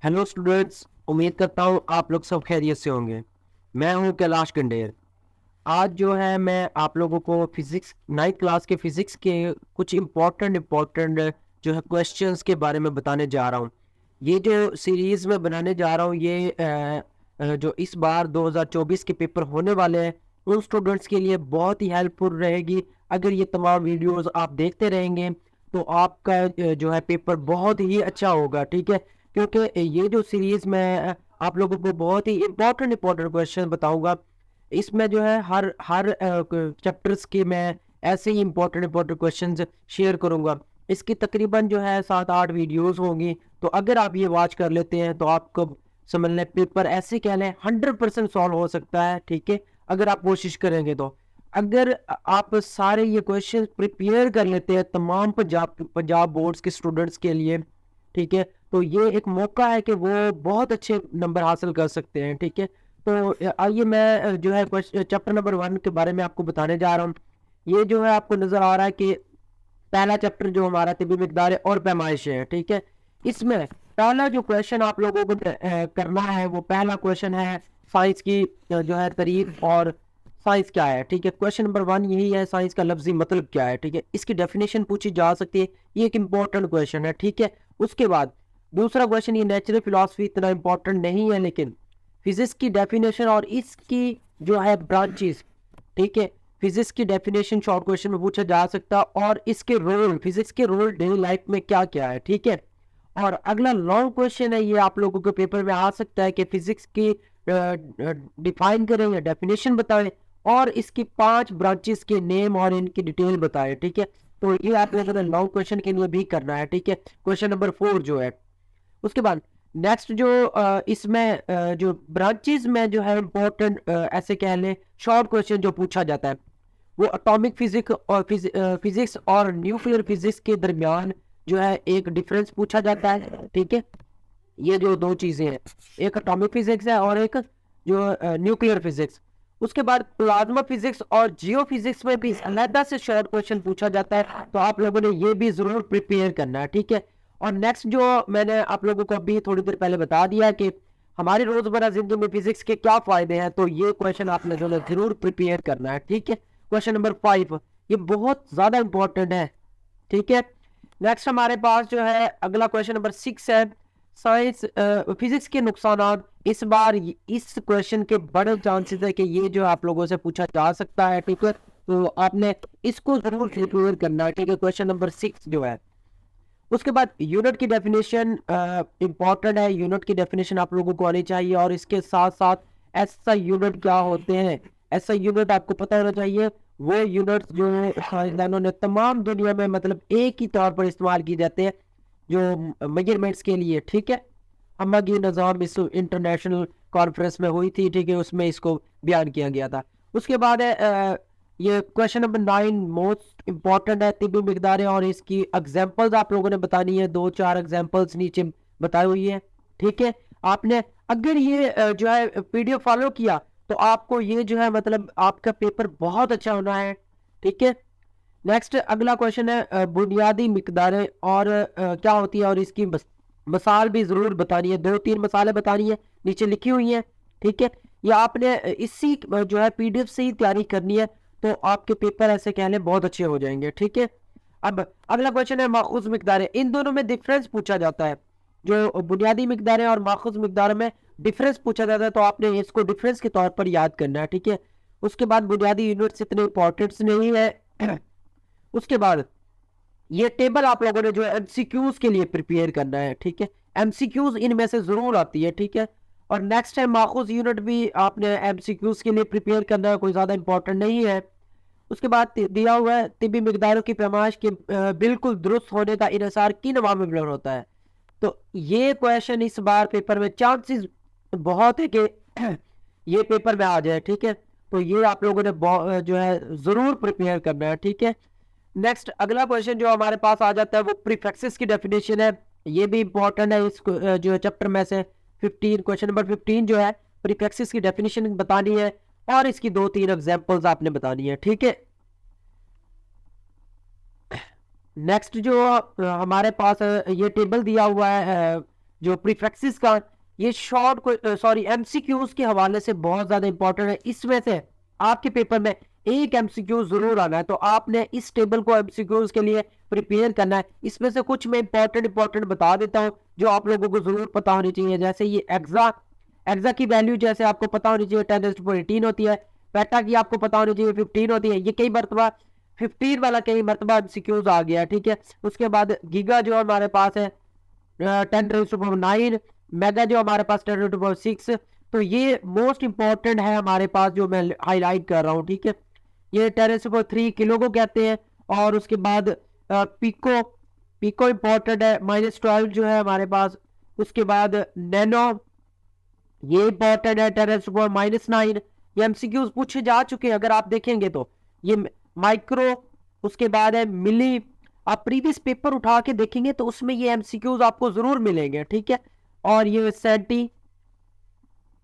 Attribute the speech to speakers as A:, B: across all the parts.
A: Hello students, उम्मीद करता हूँ आप लोग सब खैरियत से होंगे। मैं हूँ कैलाश कंडेर। आज जो है मैं आप लोगों को फिजिक्स 9th क्लास के फिजिक्स के कुछ इम्पोर्टेंट जो है क्वेश्चंस के बारे में बताने जा रहा हूँ। ये जो सीरीज़ में बनाने जा रहा हूँ ये जो इस बार 2024 के पेपर होने वाले हैं उन स्टूडेंट्स के लिए बहुत ही हेल्पफुल रहेगी। अगर ये तमाम वीडियोस आप देखते रहेंगे तो आपका जो है पेपर बहुत ही अच्छा होगा, ठीक है। क्योंकि ये जो सीरीज़ मैं आप लोगों को बहुत ही इम्पोर्टेंट क्वेश्चन बताऊंगा। इसमें जो है हर हर चैप्टर्स के मैं ऐसे ही इम्पोर्टेंट क्वेश्चंस शेयर करूंगा। इसकी तकरीबन जो है 7-8 वीडियोस होंगी। तो अगर आप ये वॉच कर लेते हैं तो आपको समझ लें पेपर ऐसे कह लें 100% सॉल्व हो सकता है, ठीक है, अगर आप कोशिश करेंगे तो। अगर आप सारे ये क्वेश्चन प्रिपेयर कर लेते हैं तमाम पंजाब बोर्ड्स के स्टूडेंट्स के लिए, ठीक है, तो ये एक मौका है कि वो बहुत अच्छे नंबर हासिल कर सकते हैं, ठीक है। तो आइए मैं जो है चैप्टर नंबर 1 के बारे में आपको बताने जा रहा हूँ। ये जो है आपको नजर आ रहा है कि पहला चैप्टर जो हमारा तिबी मिकदार और पैमाइश है, ठीक है। इसमें पहला जो क्वेश्चन आप लोगों को करना है वो पहला क्वेश्चन है साइंस की जो है तारीफ और साइंस क्या है, ठीक है। क्वेश्चन नंबर 1 यही है, साइंस का लफ्जी मतलब क्या है, ठीक है। इसकी डेफिनेशन पूछी जा सकती है, ये एक इंपॉर्टेंट क्वेश्चन है, ठीक है। उसके बाद दूसरा क्वेश्चन, ये नेचुरल फिलॉसफी इतना इंपॉर्टेंट नहीं है लेकिन फिजिक्स की डेफिनेशन और इसकी जो है ब्रांचेस, ठीक है, फिजिक्स की डेफिनेशन शॉर्ट क्वेश्चन में पूछा जा सकता है और इसके रोल, फिजिक्स के रोल डेली लाइफ में क्या क्या है, ठीक है। और अगला लॉन्ग क्वेश्चन है, ये आप लोगों के पेपर में आ सकता है कि फिजिक्स की डिफाइन करें या डेफिनेशन बताएं और इसकी 5 ब्रांचेस के नेम और इनकी डिटेल बताएं, ठीक है। तो ये आप लोगों ने लॉन्ग क्वेश्चन के लिए भी करना है, ठीक है। क्वेश्चन नंबर 4 जो है, उसके बाद नेक्स्ट जो इसमें जो ब्रांचेस में जो है इंपॉर्टेंट ऐसे कह लें शॉर्ट क्वेश्चन जो पूछा जाता है वो एटॉमिक फिजिक्स और फिजिक्स और न्यूक्लियर फिजिक्स के दरमियान जो है एक डिफरेंस पूछा जाता है, ठीक है। ये जो दो चीजें हैं, एक एटॉमिक फिजिक्स है और एक जो न्यूक्लियर फिजिक्स। उसके बाद प्लाज्मा फिजिक्स और जियो फिजिक्स में भी अलहदा से शॉर्ट क्वेश्चन पूछा जाता है, तो आप लोगों ने ये भी जरूर प्रिपेयर करना है, ठीक है। और नेक्स्ट जो मैंने आप लोगों को अभी थोड़ी देर पहले बता दिया कि हमारी रोजमर्रा जिंदगी में फिजिक्स के क्या फायदे हैं, तो ये क्वेश्चन आपने जो है जरूर प्रिपेयर करना है, ठीक है। क्वेश्चन नंबर 5 ये बहुत ज्यादा इंपॉर्टेंट है, ठीक है। नेक्स्ट हमारे पास जो है अगला क्वेश्चन नंबर 6 है, साइंस फिजिक्स के नुकसानात। इस बार इस क्वेश्चन के बड़े चांसेस है कि ये जो आप लोगों से पूछा जा सकता है, ठीक है। तो आपने इसको जरूर प्रिपेयर करना है, ठीक है। क्वेश्चन नंबर 6 जो है, उसके बाद यूनिट की डेफिनेशन इंपॉर्टेंट है। यूनिट की डेफिनेशन आप लोगों को आनी चाहिए और इसके साथ साथ ऐसा यूनिट क्या होते हैं, ऐसा यूनिट आपको पता होना चाहिए। वो यूनिट जो है साइंसदानों ने तमाम दुनिया में मतलब एक ही तौर पर इस्तेमाल किए जाते हैं जो मेजरमेंट्स के लिए, ठीक है। हमारी निज़ाम इस इंटरनेशनल कॉन्फ्रेंस में हुई थी, ठीक है, उसमें इसको बयान किया गया था। उसके बाद है ये क्वेश्चन नंबर 9 मोस्ट इंपॉर्टेंट है, तिबी मिकदारें और इसकी एग्जांपल्स आप लोगों ने बतानी है। 2-4 एग्जांपल्स नीचे बताई हुई है, ठीक है। आपने अगर ये जो है पीडीएफ फॉलो किया तो आपको ये जो है मतलब आपका पेपर बहुत अच्छा होना है, ठीक है। नेक्स्ट अगला क्वेश्चन है बुनियादी मिकदारें और क्या होती है और इसकी मसाल भी जरूर बतानी है। 2-3 मसाले बतानी है, नीचे लिखी हुई है, ठीक है। ये आपने इसी जो है पीडीएफ से ही तैयारी करनी है, तो आपके पेपर ऐसे कह लें बहुत अच्छे हो जाएंगे, ठीक है। अब अगला क्वेश्चन है माखूज मिकदारें। इन दोनों में डिफरेंस पूछा जाता है, जो बुनियादी मिकदारें और माखूज मिकदार में डिफरेंस पूछा जाता है, तो आपने इसको डिफरेंस के तौर पर याद करना है, ठीक है। उसके बाद बुनियादी यूनिट्स इतने इंपॉर्टेंट नहीं है। उसके बाद ये टेबल आप लोगों ने जो है एमसीक्यूज के लिए प्रिपेयर करना है, ठीक है। एमसीक्यूज इनमें से जरूर आती है, ठीक है। और नेक्स्ट है माखूज यूनिट भी आपने एमसीक्यूज के लिए प्रिपेयर करना है, कोई ज्यादा इंपॉर्टेंट नहीं है। उसके बाद दिया हुआ है तिबी मिकदारों की पैमाइश के बिल्कुल दुरुस्त होने का इन्हिसार किन अवामिल पर होता है। तो ये क्वेश्चन इस बार पेपर में चांसेस बहुत है कि ये पेपर में आ जाए, ठीक है। तो ये आप लोगों ने जो है जरूर प्रिपेयर करना है, ठीक है। नेक्स्ट अगला क्वेश्चन जो हमारे पास आ जाता है वो प्रीफिक्सेस की डेफिनेशन है। ये भी इंपॉर्टेंट है इस जो है चैप्टर में से 15, क्वेश्चन नंबर 15 जो है प्रीफिक्सेस की डेफिनेशन बतानी है और इसकी 2-3 एग्जांपल्स आपने बतानी है, ठीक है। नेक्स्ट जो हमारे पास ये टेबल दिया हुआ है जो प्रीफिक्सेस का, ये एमसीक्यूज के हवाले से बहुत ज्यादा इंपॉर्टेंट है। इसमें से आपके पेपर में एक एमसीक्यू जरूर आना है, तो आपने इस टेबल को एमसीक्यूज के लिए प्रिपेयर करना है। इसमें से कुछ मैं इंपॉर्टेंट बता देता हूँ जो आप लोगों को जरूर पता होनी चाहिए। जैसे ये एक्सा की वैल्यू जैसे आपको पता होनी चाहिए 10⁻18 होती है। पेटा की आपको पता होनी चाहिए 15 होती है। ये कई मरतबा 15 वाला कई मरतबा एमसीक्यूज आ गया, ठीक है। उसके बाद गीगा जो हमारे पास है 10⁻9, मेगा जो हमारे पास 10⁻6। तो ये मोस्ट इंपॉर्टेंट है हमारे पास, जो मैं हाईलाइट कर रहा हूँ, ठीक है। ये 10⁻3 किलो को कहते हैं। और उसके बाद पिको इंपॉर्टेंट है, -12 जो है हमारे पास। उसके बाद नैनो, ये इंपॉर्टेंट है 10⁻−9। ये एमसीक्यूज पूछे जा चुके हैं अगर आप देखेंगे तो। ये माइक्रो, उसके बाद है मिली। आप प्रीवियस पेपर उठा के देखेंगे तो उसमें ये एमसीक्यूज आपको जरूर मिलेंगे, ठीक है। और ये सेंटी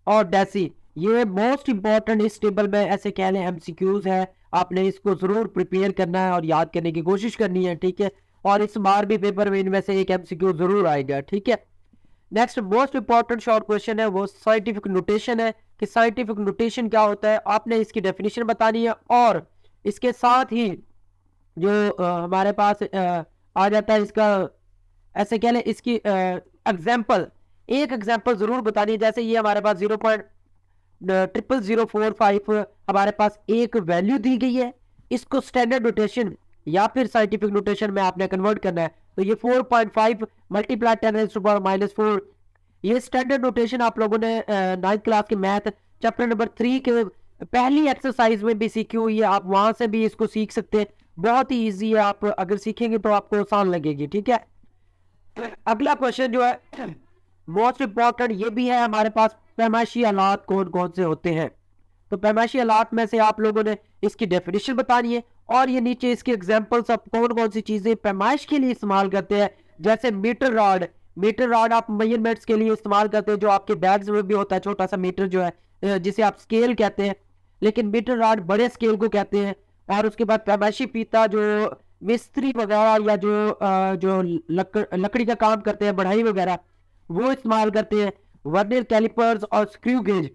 A: और डेसी, ये मोस्ट इंपॉर्टेंट इस टेबल में ऐसे कह लें एमसीक्यूज है। आपने इसको जरूर प्रिपेयर करना है और याद करने की कोशिश करनी है, ठीक है। और इस बार भी पेपर में इनमें से एक एमसीक्यू जरूर आएगा, ठीक है। Next most important short question है वो साइंटिफिक नोटेशन है, कि साइंटिफिक नोटेशन क्या होता है। आपने इसकी डेफिनेशन बतानी है और इसके साथ ही जो हमारे पास आ जाता है इसका, ऐसे कह लें इसकी एग्जाम्पल, एक एग्जाम्पल जरूर बतानी है। जैसे ये हमारे पास 0.00045 हमारे पास एक वैल्यू दी गई है, इसको स्टैंडर्ड नोटेशन या फिर साइंटिफिक नोटेशन में आपने कन्वर्ट करना है। तो ये 4.5 मल्टीप्लाई 10⁻⁻4, ये स्टैंडर्ड नोटेशन आप लोगों ने 9th क्लास के मैथ चैप्टर नंबर 3 के पहली एक्सरसाइज में भी सीखी हुई है। आप वहां से भी इसको सीख सकते हैं, बहुत ही इजी है। आप अगर सीखेंगे तो आपको आसान लगेगी, ठीक है। अगला क्वेश्चन जो है मोस्ट इंपॉर्टेंट, ये भी है हमारे पास, पैमाइशी आलात कौन कौन से होते हैं। तो पैमाइशी आलात में से आप लोगों ने इसकी डेफिनेशन बतानी है और ये नीचे इसके एग्जांपल्स आप कौन कौन सी चीजें पैमाइश के लिए इस्तेमाल करते हैं। जैसे मीटर रॉड आप मेजरमेंट्स के लिए इस्तेमाल करते हैं, जो आपके बैग्स में भी होता है, छोटा सा मीटर जो है जिसे आप स्केल कहते हैं, लेकिन मीटर रॉड बड़े स्केल को कहते हैं। और उसके बाद पैमाइशी फीता जो मिस्त्री वगैरह या जो लकड़ी का काम करते हैं, बढ़ाई वगैरह, वो इस्तेमाल करते हैं। वर्नियर कैलिपर्स और स्क्रू गेज,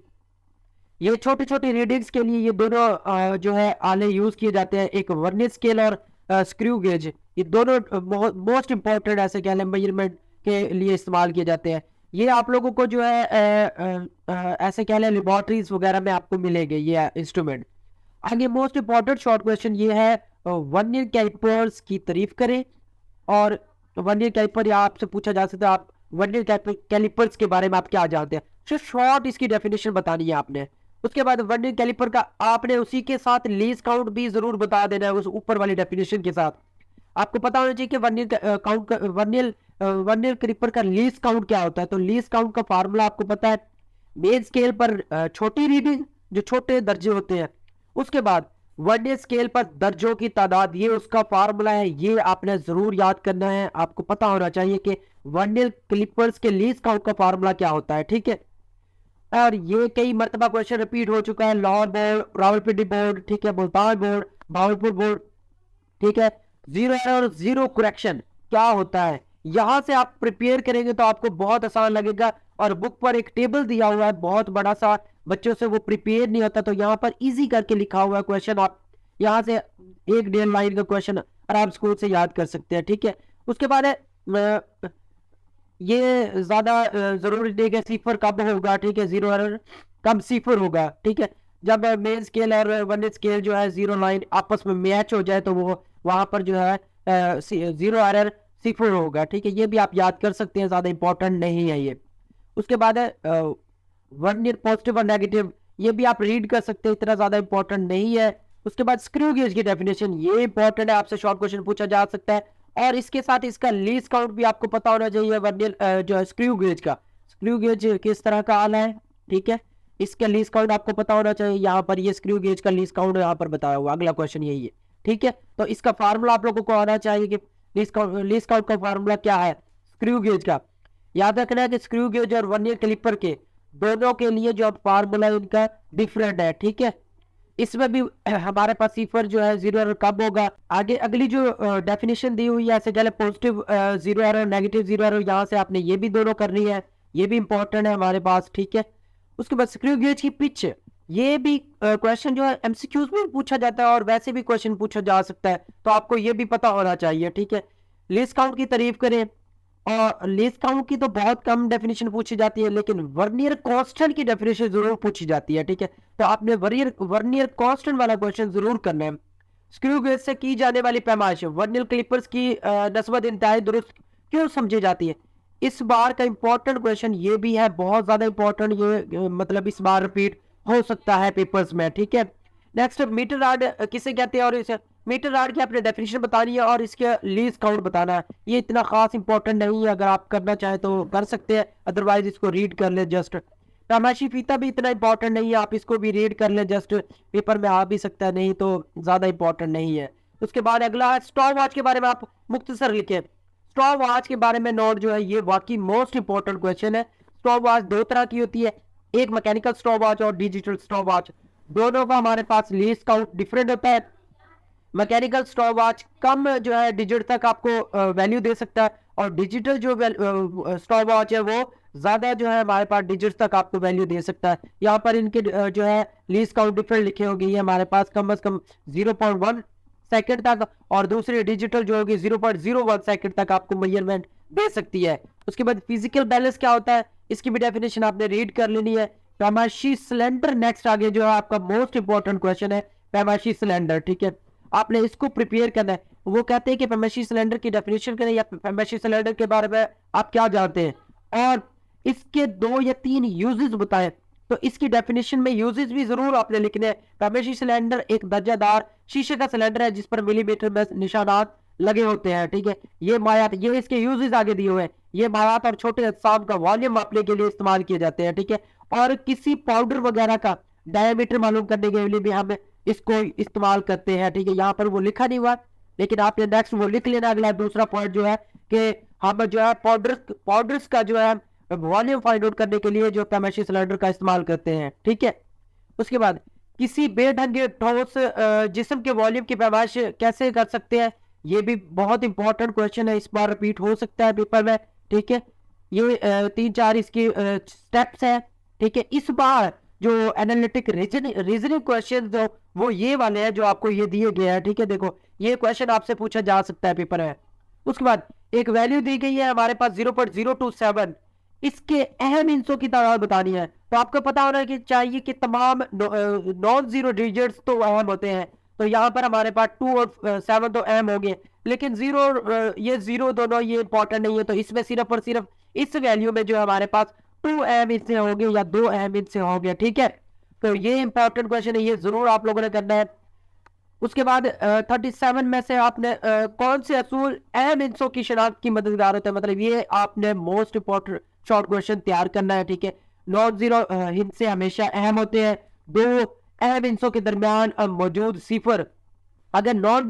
A: ये छोटे छोटे रीडिंग्स के लिए ये दोनों जो है आले यूज किए जाते हैं। एक वर्नियर स्केल और स्क्रू गेज, ये दोनों मोस्ट इंपॉर्टेंट ऐसे कह लें मेजरमेंट के लिए इस्तेमाल किए जाते हैं। ये आप लोगों को जो है ऐसे कह लें लेबोरेटरीज वगैरह में आपको मिलेंगे ये इंस्ट्रूमेंट। आगे मोस्ट इंपॉर्टेंट शॉर्ट क्वेश्चन ये है वर्नियर कैलिपर्स की तारीफ करें। और वर्नियर कैलिपर या आपसे पूछा जा सकता है आप वर्नियर कैलिपर्स के बारे में आप क्या जानते हैं, तो शॉर्ट इसकी डेफिनेशन बतानी है आपने। उसके बाद वर्नियर कैलिपर का आपने उसी के साथ लीज काउंट भी जरूर बता देना है, उस ऊपर वाली डेफिनेशन के साथ। आपको पता होना चाहिए कि वर्नियर कैलिपर का लीज काउंट क्या होता है। तो लीज काउंट का फार्मूला आपको पता है, मेन स्केल पर छोटी रीडिंग जो छोटे दर्जे होते हैं, उसके बाद वर्नियर स्केल पर दर्जों की तादाद, ये उसका फार्मूला है, ये आपने जरूर याद करना है। आपको पता होना चाहिए कि वर्नियर कैलिपर्स के लीज काउंट का फार्मूला क्या होता है, ठीक है। और ये कई मरतबा क्वेश्चन रिपीट हो चुका है, लाहौर बोर्ड, रावलपिंडी बोर्ड, ठीक है, मुल्तान बोर्ड, भावलपुर बोर्ड, ठीक है। जीरो एरर जीरो करेक्शन क्या होता है, यहां से आप प्रिपेयर करेंगे तो आपको बहुत आसान लगेगा। और बुक पर एक टेबल दिया हुआ है बहुत बड़ा सा, बच्चों से वो प्रिपेयर नहीं होता, तो यहाँ पर इजी करके लिखा हुआ है क्वेश्चन, आप यहाँ से 1-1.5 लाइन का क्वेश्चन आराम स्कूल से याद कर सकते हैं, ठीक है। उसके बाद है ये ज्यादा जरूरी नहीं है सिफर कब होगा, ठीक है, जीरो एरर कब सिफर होगा, ठीक है। जब मेन स्केल और वर्नियर स्केल जो है जीरो लाइन आपस में मैच हो जाए तो वो वहां पर जो है जीरो एरर सिफर होगा, ठीक है। ये भी आप याद कर सकते हैं, ज्यादा इंपॉर्टेंट नहीं है ये। उसके बाद है वर्नियर पॉजिटिव और नेगेटिव, ये भी आप रीड कर सकते हैं, इतना ज्यादा इंपॉर्टेंट नहीं है। उसके बाद स्क्रू गेज की डेफिनेशन, ये इंपॉर्टेंट है, आपसे शॉर्ट क्वेश्चन पूछा जा सकता है। और इसके साथ इसका लीज काउंट भी आपको पता होना चाहिए, वर्नियर जो है स्क्रू गेज का, स्क्रू गेज किस तरह का आला है, ठीक है, इसका लीज काउंट आपको पता होना चाहिए। यहाँ पर ये स्क्रू गेज का लीज काउंट यहाँ पर बताया हुआ, अगला क्वेश्चन यही है, ठीक है। तो इसका फार्मूला आप लोगों को आना चाहिए कि लीज काउंट का फार्मूला क्या है स्क्रू गेज का। याद रखना है कि स्क्रू गेज और वर्नियर कैलिपर के दोनों के लिए जो फार्मूला उनका डिफरेंट है, ठीक है। इसमें भी हमारे पास सिफर जो है जीरो एरर कब होगा। आगे अगली जो डेफिनेशन दी हुई है, ऐसे चले positive zero error, negative zero error, यहाँ से आपने ये भी दोनों करनी है, ये भी इंपॉर्टेंट है हमारे पास, ठीक है। उसके बाद स्क्रू गेज की पिच, ये भी क्वेश्चन जो है एमसीक्यूज में पूछा जाता है और वैसे भी क्वेश्चन पूछा जा सकता है, तो आपको ये भी पता होना चाहिए, ठीक है। लीस्ट काउंट की तारीफ करें, और लीस्ट काउंट की तो बहुत कम डेफिनेशन पूछी जाती है, लेकिन वर्नियर कांस्टेंट की डेफिनेशन जरूर पूछी जाती है, ठीक है। तो आपने वर्नियर कांस्टेंट वाला क्वेश्चन जरूर करना है। स्क्रू गेज से की जाने वाली पैमाइश वर्नियर क्लिपर्स की नस्बत इंतहाई दुरुस्त क्यों समझी जाती है। इस बार का इंपॉर्टेंट क्वेश्चन ये भी है, बहुत ज्यादा इंपॉर्टेंट, ये मतलब इस बार रिपीट हो सकता है पेपर्स में, ठीक है। नेक्स्ट, मीटर राड किसे कहते हैं, और इसे मीटर राड की आपने डेफिनेशन बतानी है और इसके लीज काउंट बताना है। ये इतना खास इंपॉर्टेंट नहीं है, अगर आप करना चाहे तो कर सकते हैं, अदरवाइज इसको रीड कर ले जस्ट। पैमाइशी फीता भी इतना इंपॉर्टेंट नहीं है, आप इसको भी रीड कर ले जस्ट, पेपर में आ भी सकता है, नहीं तो ज्यादा इंपॉर्टेंट नहीं है। उसके बाद अगला है स्टॉप वॉच के बारे में आप मुख्तसर लिखें। स्टॉप वॉच के बारे में नोट जो है, ये वाकई मोस्ट इंपॉर्टेंट क्वेश्चन है। स्टॉप वॉच दो तरह की होती है, एक मैकेनिकल स्टॉप वॉच और डिजिटल स्टॉप वॉच। दोनों का हमारे पास लीस्ट काउंट डिफरेंट होता है। मैकेनिकल स्टॉप वॉच कम जो है डिजिट तक आपको वैल्यू दे सकता है, और डिजिटल जो स्टॉप वॉच है वो ज्यादा जो है हमारे पास डिजिट तक आपको वैल्यू दे सकता है। यहाँ पर इनके जो है लीस्ट काउंट डिफरेंट लिखे होंगे, ये हमारे पास कम से कम 0.1 सेकंड तक, और दूसरी डिजिटल जो होगी 0.01 सेकंड तक आपको मेजरमेंट दे सकती है। उसके बाद फिजिकल बैलेंस क्या होता है, इसकी भी डेफिनेशन आपने रीड कर लेनी है। पैमाइशी सिलेंडर नेक्स्ट आगे जो है आपका मोस्ट इंपॉर्टेंट क्वेश्चन है, पैमाइशी सिलेंडर, ठीक है। आपने इसको प्रिपेयर करना है। वो कहते हैं कि पैमाइशी सिलेंडर की डेफिनेशन करें, या पैमाइशी सिलेंडर के बारे में आप क्या जानते हैं और इसके 2 या 3 यूजेस बताएं। तो इसकी डेफिनेशन में यूजेस भी जरूर आपने लिखने हैं। पैमाइशी सिलेंडर एक दर्जादार शीशे का सिलेंडर है जिस पर मिलीमीटर में निशानात लगे होते हैं, ठीक है। ये मायात, ये इसके यूजेस आगे दिए हुए हैं। ये मायात और छोटे अज्साम का वॉल्यूम मापने के लिए इस्तेमाल किए जाते हैं, ठीक है। और किसी पाउडर वगैरह का डायमीटर मालूम करने के लिए भी हम इसको इस्तेमाल करते हैं, ठीक है। यहाँ पर वो लिखा नहीं हुआ, लेकिन आपने नेक्स्ट वो लिख लेना। अगला दूसरा पॉइंट जो है कि हम जो है पाउडर्स का जो है वॉल्यूम फाइंड आउट करने के लिए जो पैमाइशी सिलेंडर का इस्तेमाल करते हैं, ठीक है। उसके बाद किसी बेढंगे ठोस जिस्म के वॉल्यूम की पैमाइश कैसे कर सकते हैं, ये भी बहुत इंपॉर्टेंट क्वेश्चन है, इस बार रिपीट हो सकता है पेपर में, ठीक है। ये 3-4 इसकी स्टेप्स है, ठीक है। इस बार जो एनालिटिक रीजनिंग क्वेश्चन जो वो ये वाले हैं जो आपको ये दिए गए हैं, ठीक है। देखो ये क्वेश्चन आपसे पूछा जा सकता है पेपर में। उसके बाद एक वैल्यू दी गई है हमारे पास 0.027, इसके अहम हिस्सों की तादाद बतानी है। तो आपको पता होना चाहिए कि तमाम नॉन जीरो डिजिट्स तो अहम होते हैं, तो यहाँ पर हमारे पास 2 और 7 तो अहम हो गए, लेकिन ये जीरो दोनों ये इंपॉर्टेंट नहीं है। तो इसमें सिर्फ और सिर्फ इस वैल्यू में जो हमारे पास 2 अहम हिस्से होंगे या 2 अहम हिस्से होंगे, ठीक है। तो ये इंपॉर्टेंट क्वेश्चन है, ये जरूर आप लोगों ने करना है। उसके बाद 37 में से आपने कौन से असूल अहम हिस्सों की शनाख्त की मददगार होते हैं, मतलब ये आपने मोस्ट इंपॉर्टेंट शॉर्ट क्वेश्चन तैयार करना है, ठीक है। नॉन जीरो हिस्से हमेशा अहम होते हैं। 2 अहम हिस्सों के दरमियान मौजूद सिफर, अगर नॉन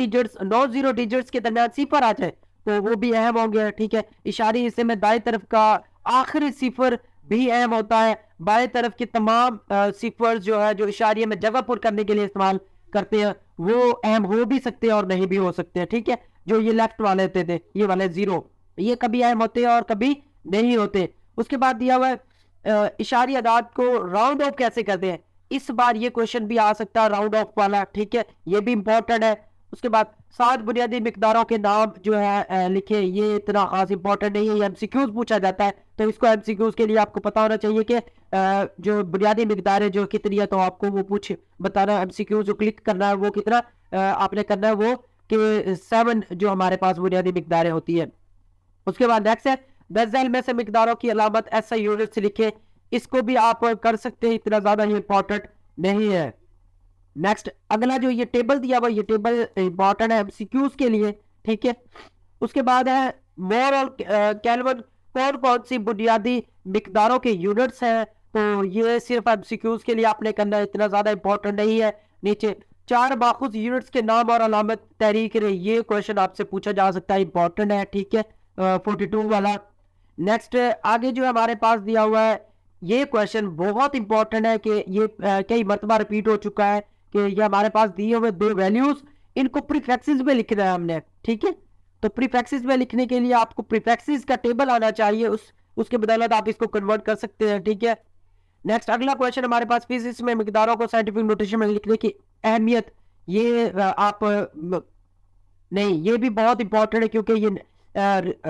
A: जीरो डिजिट्स के दरमियान सिफर आ जाए तो वो भी अहम होंगे, ठीक है। इशारी हिस्से में दाएं तरफ का आखिरी सिफर भी अहम होता है। बाएं तरफ के तमाम सिफर जो है जो इशारिये में जगह पुर करने के लिए इस्तेमाल करते हैं वो अहम हो भी सकते हैं और नहीं भी हो सकते हैं, ठीक है। जो ये लेफ्ट वाले होते थे, ये वाले जीरो, ये कभी अहम होते हैं और कभी नहीं होते। उसके बाद दिया हुआ है इशारी अदाद को राउंड ऑफ कैसे करते हैं, इस बार ये क्वेश्चन भी आ सकता है राउंड ऑफ वाला, ठीक है। ये भी इंपॉर्टेंट है। उसके बाद 7 बुनियादी मिकदारों के नाम जो है लिखे, ये इतना खास इंपॉर्टेंट नहीं है, ये एमसीक्यूज पूछा जाता है। तो इसको एमसीक्यूज के लिए आपको पता होना चाहिए कि जो बुनियादी मिकदार है जो कितनी है, तो आपको वो पूछ बताना, एमसीक्यू जो क्लिक करना है वो कितना आपने करना है, वो कि 7 जो हमारे पास बुनियादी मिकदारें होती है। उसके बाद नेक्स्ट है 10 झैल में से मिकदारों की अलामत एसआई यूनिट से लिखे, इसको भी आप कर सकते हैं, इतना ज्यादा ये इंपॉर्टेंट नहीं है। नेक्स्ट अगला जो ये टेबल दिया हुआ, ये टेबल इंपॉर्टेंट है एमसीक्यूज के लिए, ठीक है। उसके बाद है मोल और केल्विन कौन कौन सी बुनियादी मिकदारों के यूनिट्स हैं, तो ये सिर्फ एमसीक्यूज के लिए आपने करना है, इतना ज्यादा इंपॉर्टेंट नहीं है। नीचे 4 माखूज यूनिट्स के नाम और अलामत तहरीक करें, ये क्वेश्चन आपसे पूछा जा सकता है, इंपॉर्टेंट है, ठीक है। 42 वाला। नेक्स्ट आगे जो हमारे पास दिया हुआ है, ये क्वेश्चन बहुत इंपॉर्टेंट है कि ये कई मरतबा रिपीट हो चुका है कि ये हमारे पास दिए हुए दो वैल्यूज, इनको प्रीफिक्सेस में लिखना है हमने, ठीक है। तो प्रीफिक्सेस में लिखने के लिए आपको प्रीफिक्सेस का टेबल आना चाहिए, उसके बदौलत आप इसको कन्वर्ट कर सकते हैं, ठीक है। नेक्स्ट अगला क्वेश्चन हमारे पास, फिजिक्स में मिकदारों को साइंटिफिक नोटेशन में लिखने की अहमियत। ये आप नहीं, ये भी बहुत इंपॉर्टेंट है क्योंकि ये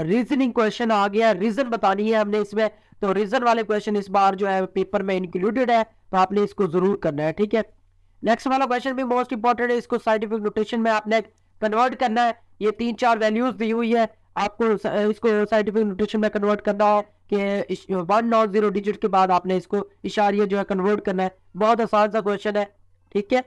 A: रीजनिंग क्वेश्चन आ गया, रीजन बतानी है हमने इसमें। तो रीजन वाले क्वेश्चन इस बार जो है पेपर में इंक्लूडेड है, तो आपने इसको जरूर करना है, ठीक है। नेक्स्ट वाला क्वेश्चन भी मोस्ट इंपॉर्टेंट है, इसको साइंटिफिक नोटेशन में आपने कन्वर्ट करना है। ये 3-4 वैल्यूज दी हुई है, आपको इसको साइंटिफिक नोटेशन में कन्वर्ट करना है कि 1 और 0 डिजिट के बाद आपने इसको इशारिया जो है कन्वर्ट करना है। बहुत आसान सा क्वेश्चन है, ठीक है।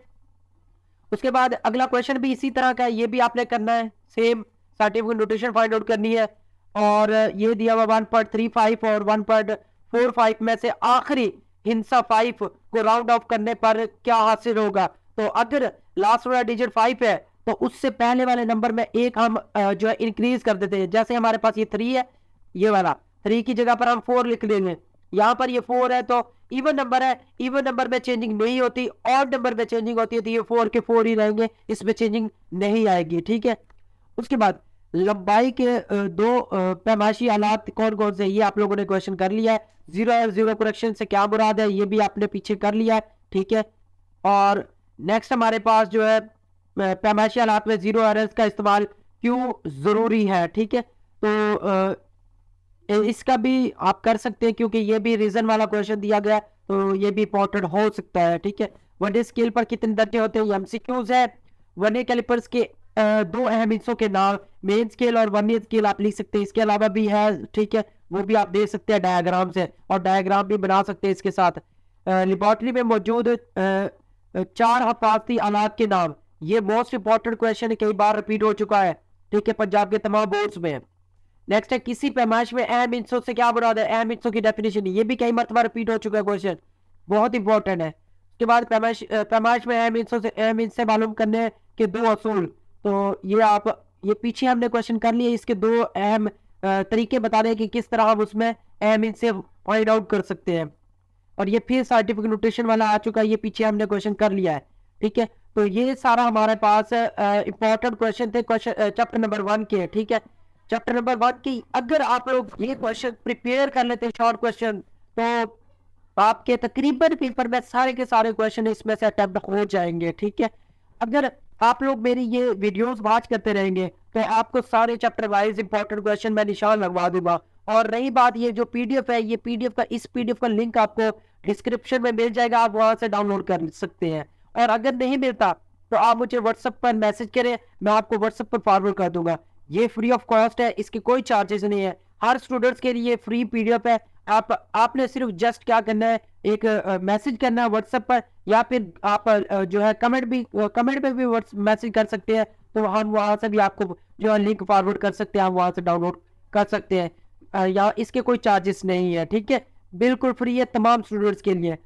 A: उसके बाद अगला क्वेश्चन भी इसी तरह का है, ये भी आपने करना है, same scientific notation find out करनी है। और ये दिया हुआ 1.35 और 1.45 में से आखिरी हिस्सा 5 को राउंड ऑफ करने पर क्या हासिल होगा। तो अगर लास्ट वाला डिजिट 5 है तो उससे पहले वाले नंबर में एक हम जो है इंक्रीज कर देते हैं। जैसे हमारे पास ये 3 है, ये वाला 3 की जगह पर हम 4 लिख देंगे। यहाँ पर ये 4 है तो इवन नंबर है, इवन नंबर में चेंजिंग नहीं होती, ऑड नंबर में चेंजिंग होती है, तो ये 4 के 4 ही रहेंगे, इसमें चेंजिंग नहीं आएगी, ठीक है। उसके बाद लंबाई के दो पैमाइशी आलात कौन कौन से, ये आप लोगों ने क्वेश्चन कर लिया है। जीरो और जीरो करेक्शन से क्या मुराद है, ये भी आपने पीछे कर लिया है, ठीक है। और नेक्स्ट हमारे पास जो है पैमाइशी आलात में जीरो एरर्स का इस्तेमाल क्यों जरूरी है, ठीक है। तो इसका भी आप कर सकते हैं क्योंकि ये भी रीजन वाला क्वेश्चन दिया गया है, तो ये भी इंपॉर्टेंट हो सकता है, ठीक है। वन डे स्केल पर कितने दर्जे होते हैं, ये एमसीक्यूज है। वन डे कैलिपर्स के दो अहम हिस्सों के नाम, मेन स्केल और वर्नियर स्केल आप लिख सकते हैं। इसके अलावा भी है, ठीक है, वो भी आप दे सकते हैं डायग्राम से, और डायग्राम भी बना सकते हैं इसके साथ। लेबोरेटरी में मौजूद 4 हिफाजती आलात के नाम, ये मोस्ट इंपॉर्टेंट क्वेश्चन है, कई बार रिपीट हो चुका है, ठीक है, पंजाब के तमाम बोर्ड्स में। नेक्स्ट है, किसी पैमाइश में अहम हिस्सों से क्या मुराद है, अहम हिस्सों की डेफिनेशन, ये भी कई मरतबा रिपीट हो चुका है क्वेश्चन, बहुत इंपॉर्टेंट है। उसके बाद पैमाइश में अहम हिस्सों से अहम हिस्से मालूम करने के दो असूल, तो ये पीछे हमने क्वेश्चन कर लिए, इसके दो अहम तरीके बता रहे हैं कि किस तरह हम उसमें अहम हिस्से फाइंड आउट कर सकते हैं। और ये फिर साइंटिफिक नोटेशन वाला आ चुका है, ये पीछे हमने क्वेश्चन कर लिया है, ठीक है। तो ये सारा हमारे पास इंपॉर्टेंट क्वेश्चन थे, क्वेश्चन चैप्टर नंबर 1 के, ठीक है। चैप्टर नंबर 1 की अगर आप लोग ये क्वेश्चन प्रिपेयर कर लेते हैं, शॉर्ट क्वेश्चन, तो आपके तकरीबन पेपर में सारे के सारे क्वेश्चन इसमें से अटेम्प्ट हो जाएंगे, ठीक है। अगर आप लोग मेरी ये वीडियोस वॉच करते रहेंगे तो आपको सारे चैप्टर वाइज इंपॉर्टेंट क्वेश्चन मैं निशान लगवा दूंगा। और रही बात ये जो पीडीएफ है, ये पीडीएफ का इस पीडीएफ का लिंक आपको डिस्क्रिप्शन में मिल जाएगा, आप वहां से डाउनलोड कर सकते हैं। और अगर नहीं मिलता तो आप मुझे व्हाट्सएप पर मैसेज करें, मैं आपको व्हाट्सएप पर फॉरवर्ड कर दूंगा। ये फ्री ऑफ कॉस्ट है, इसके कोई चार्जेस नहीं है, हर स्टूडेंट्स के लिए फ्री पीडीएफ है। आपने सिर्फ जस्ट क्या करना है, एक मैसेज करना है व्हाट्सएप पर, या फिर आप जो है कमेंट में भी मैसेज कर सकते हैं, तो हम वहां से भी आपको जो है लिंक फॉरवर्ड कर सकते हैं, आप वहां से डाउनलोड कर सकते हैं। या इसके कोई चार्जेस नहीं है, ठीक है, बिल्कुल फ्री है तमाम स्टूडेंट्स के लिए।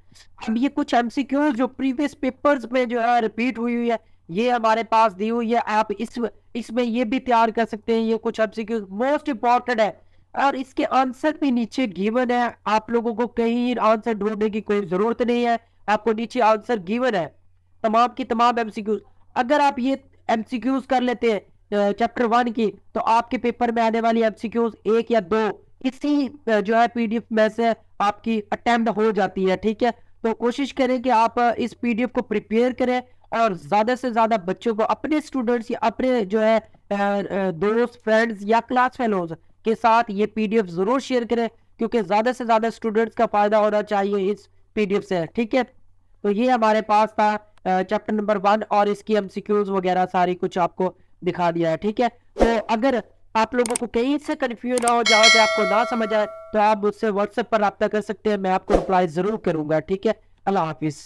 A: अब ये कुछ एमसीक्यू जो प्रीवियस पेपर्स में जो है रिपीट हुई है, ये हमारे पास दी हुई है, आप इसमें ये भी तैयार कर सकते हैं। ये कुछ एमसीक्यू मोस्ट इंपॉर्टेंट है और इसके आंसर भी नीचे गिवन है, आप लोगों को कहीं आंसर ढूंढने की कोई जरूरत नहीं है, आपको नीचे आंसर गिवन है तमाम की तमाम एमसीक्यूज। अगर आप ये एमसीक्यूज कर लेते हैं चैप्टर 1 की, तो आपके पेपर में आने वाली एमसीक्यूज 1 या 2 इसी जो है पीडीएफ में से आपकी अटेम्प्ट हो जाती है, ठीक है। तो कोशिश करें कि आप इस पीडीएफ को प्रिपेयर करें और ज्यादा से ज्यादा बच्चों को, अपने स्टूडेंट्स या अपने जो है दोस्त, फ्रेंड्स या क्लास फेलोज के साथ ये पीडीएफ जरूर शेयर करें, क्योंकि ज्यादा से ज्यादा स्टूडेंट्स का फायदा होना चाहिए इस पीडीएफ से, ठीक है। तो ये हमारे पास था चैप्टर नंबर 1 और इसकी एमसीक्यूज वगैरह सारी कुछ आपको दिखा दिया है, ठीक है। तो अगर आप लोगों को कहीं से कंफ्यूज ना हो, जहाँ से आपको ना समझ आए, तो आप मुझसे व्हाट्सएप पर रब्ता कर सकते हैं, मैं आपको रिप्लाई जरूर करूंगा, ठीक है। अल्लाह हाफिज।